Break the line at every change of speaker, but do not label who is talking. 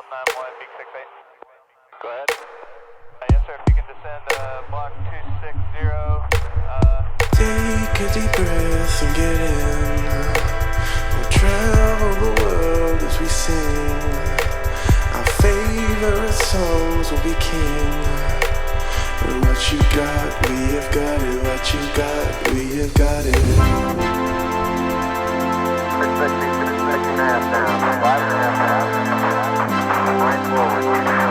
91, Big 68. Go ahead. Yes, sir, if you can descend block 260.
Take a deep breath and get in. We'll travel the world as we sing. Our favorite songs will be king. And what you got, we have got it. What you got, we have got it.
Expecting half down, 5.5 half, right forward.